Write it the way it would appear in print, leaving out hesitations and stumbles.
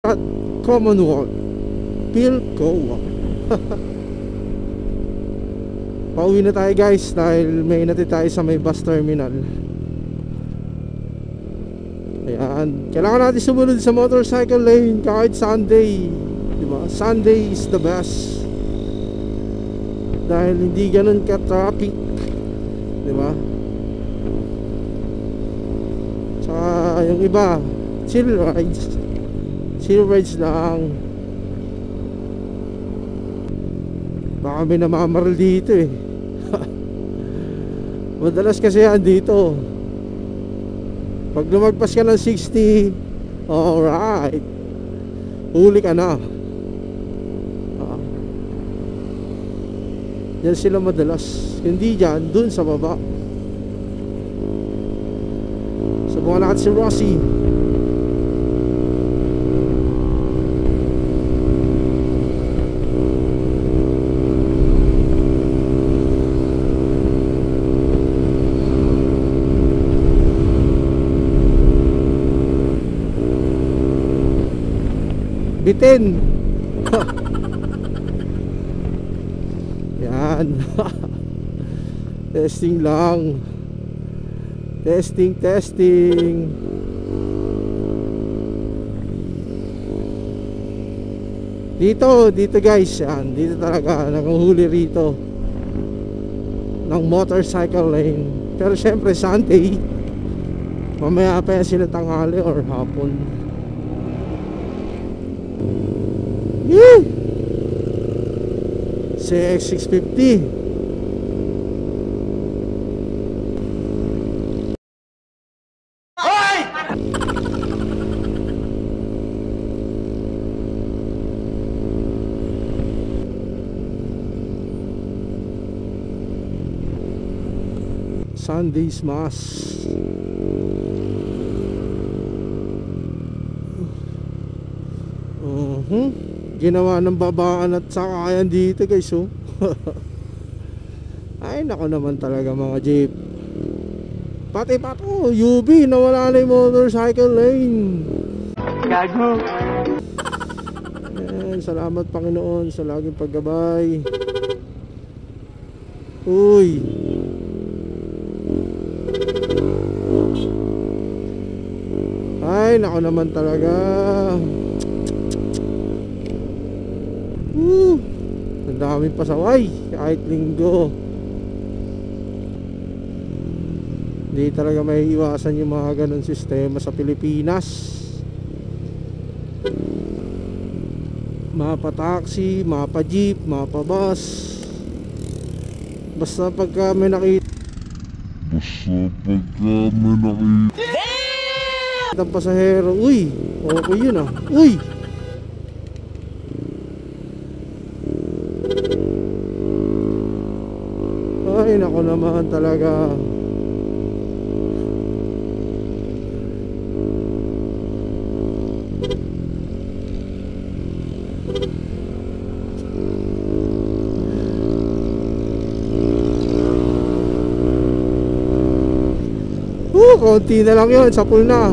at Commonwealth Philcoa. Pauwi na tayo guys dahil may inatid tayo sa may bus terminal. Ayan, kailangan natin sumunod sa motorcycle lane kahit Sunday, diba? Sunday is the best dahil hindi ganun ka traffic, diba? Tsaka yung iba chill rides lang. Baka may namamaril dito eh. Madalas kasi yan dito. Pag lumagpas ka ng 60, alright, huli ka na. Yan sila madalas. Hindi dyan, dun sa baba. Subukan natin si Rossi. Bitin. Yan. Testing lang. Testing. Dito guys, yan. Dito talaga nanguhuli rito ng motorcycle lane. Pero syempre Sunday, mamaya pa yan sila tanghali or hapon. Yeah. CX650. Hoy! Sunday's Mass. Ginawa ng babaan at sakayan dito guys, oh. Ay nako naman talaga mga jeep. Pati pato UB nawala na yung motorcycle lane. Gago. Ayan, salamat Panginoon sa laging paggabay. Uy, ay nako naman talaga. Ang daming pasaway kahit linggo. Hindi talaga may iwasan yung mga ganun sistema sa Pilipinas. Mapa taxi, mapa jeep, mapa bus. Basta pagka may nakita ang pasahero, uy, okay yun ah. Uy, ay nako naman talaga. Konti na lang yun, sapul na.